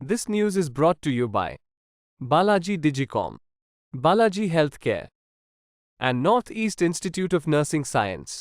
This news is brought to you by Balaji Digicom, Balaji Healthcare, and Northeast Institute of Nursing Science.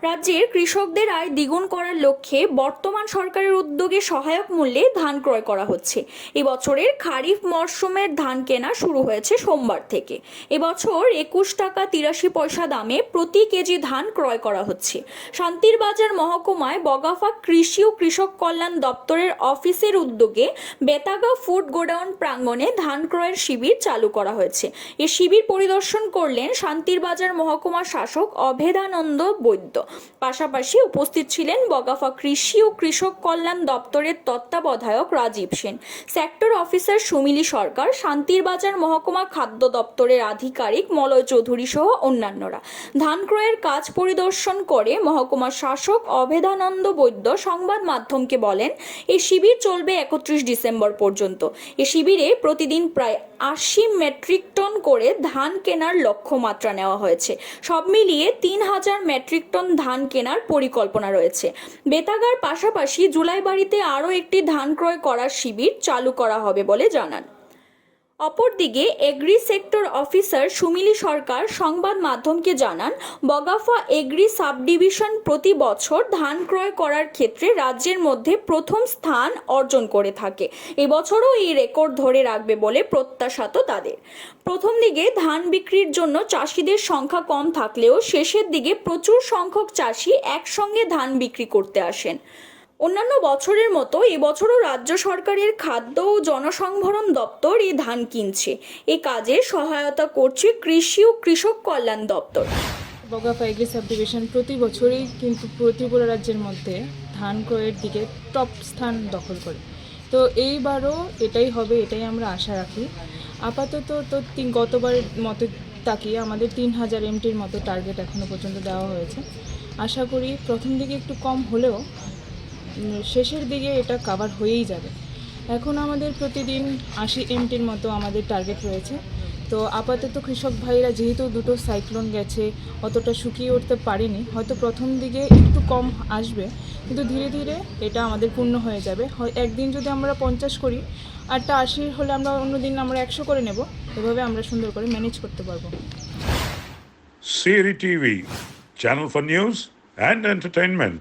রাজ্যের কৃষকদের আয় দ্বিগুণ করার লক্ষ্যে বর্তমান সরকারের উদ্যোগে সহায়ক মূল্যে ধান ক্রয় করা হচ্ছে। এবছরের খারিফ মরশুমের ধান কেনা শুরু হয়েছে সোমবার থেকে। এবছর 21 টাকা 83 পয়সা দামে প্রতি কেজি ধান ক্রয় করা হচ্ছে। শান্তির বাজার মহকুমায় বগাফা কৃষি ও কৃষক কল্যাণ দপ্তরের অফিসের উদ্যোগে বেতাগা ফুড গোডাউন প্রাঙ্গণে ধান ক্রয়ের শিবির চালু করা হয়েছে। এই শিবির পরিদর্শন করলেন শান্তির বাজার মহকুমা শাসক অভেদানন্দ বৈদ্য। পাশাপাশি উপস্থিত ছিলেন বগাফা কৃষি ও কৃষক কল্যাণ দপ্তরের তত্ত্বাবধায়ক রাজীব সেন, সেক্টর অফিসার সুমিলি সরকার, শান্তির বাজার মহকুমা খাদ্য দপ্তরের আধিকারিক মলয় চৌধুরী সহ অন্যান্যরা। ধান ক্রয়ের কাজ পরিদর্শন করে মহকুমা শাসক অভেদানন্দ বৈদ্য সংবাদ মাধ্যমকে বলেন, এই শিবির চলবে 31 ডিসেম্বর পর্যন্ত। এই শিবিরে প্রতিদিন প্রায় 80 মেট্রিক টন করে ধান কেনার লক্ষ্যমাত্রা নেওয়া হয়েছে। সব মিলিয়ে 3000 মেট্রিক টন ধান কেনার পরিকল্পনা রয়েছে। বেতাগার পাশাপাশি জুলাইবাড়িতে আরও একটি ধান ক্রয় করার শিবির চালু করা হবে বলে জানান। অপরদিকে এগ্রি সেক্টর অফিসার সুমিলি সরকার সংবাদ মাধ্যমকে জানান, বগাফা এগ্রি সাব ডিভিশন প্রতি বছর ধান ক্রয় করার ক্ষেত্রে রাজ্যের মধ্যে প্রথম স্থান অর্জন করে থাকে। এবছরও এই রেকর্ড ধরে রাখবে বলে প্রত্যাশাত তাদের। প্রথম দিকে ধান বিক্রির জন্য চাষিদের সংখ্যা কম থাকলেও শেষের দিকে প্রচুর সংখ্যক চাষি একসঙ্গে ধান বিক্রি করতে আসেন। অন্যান্য বছরের মতো এবছরও রাজ্য সরকারের খাদ্য ও জনসংভরণ দপ্তর এই ধান কিনছে। এ কাজে সহায়তা করছে কৃষি ও কৃষক কল্যাণ দপ্তর। বগাফা এগ্রি সাব ডিভিশন প্রতি বছরই কিন্তু ত্রিপুরা রাজ্যের মধ্যে ধান ক্রয়ের দিকে টপ স্থান দখল করে। তো এইবারও এটাই হবে, এটাই আমরা আশা রাখি। আপাতত তো গতবারের মতো তাকিয়ে আমাদের 3000 এমটির মতো টার্গেট এখনও পর্যন্ত দেওয়া হয়েছে। আশা করি প্রথম দিকে একটু কম হলেও শেষের দিকে এটা কভার হয়েই যাবে। এখন আমাদের প্রতিদিন 80 এমটির মতো আমাদের টার্গেট রয়েছে। তো আপাতত কৃষক ভাইরা যেহেতু দুটো সাইক্লোন গেছে, অতটা শুকিয়ে উঠতে পারেনি, হয়তো প্রথম দিকে একটু কম আসবে, কিন্তু ধীরে ধীরে এটা আমাদের পূর্ণ হয়ে যাবে। একদিন যদি আমরা 50 করি, আরটা 80 হলে আমরা অন্যদিন আমরা 100 করে নেব। এভাবে আমরা সুন্দর করে ম্যানেজ করতে পারবো। CRI TV, channel for news and entertainment.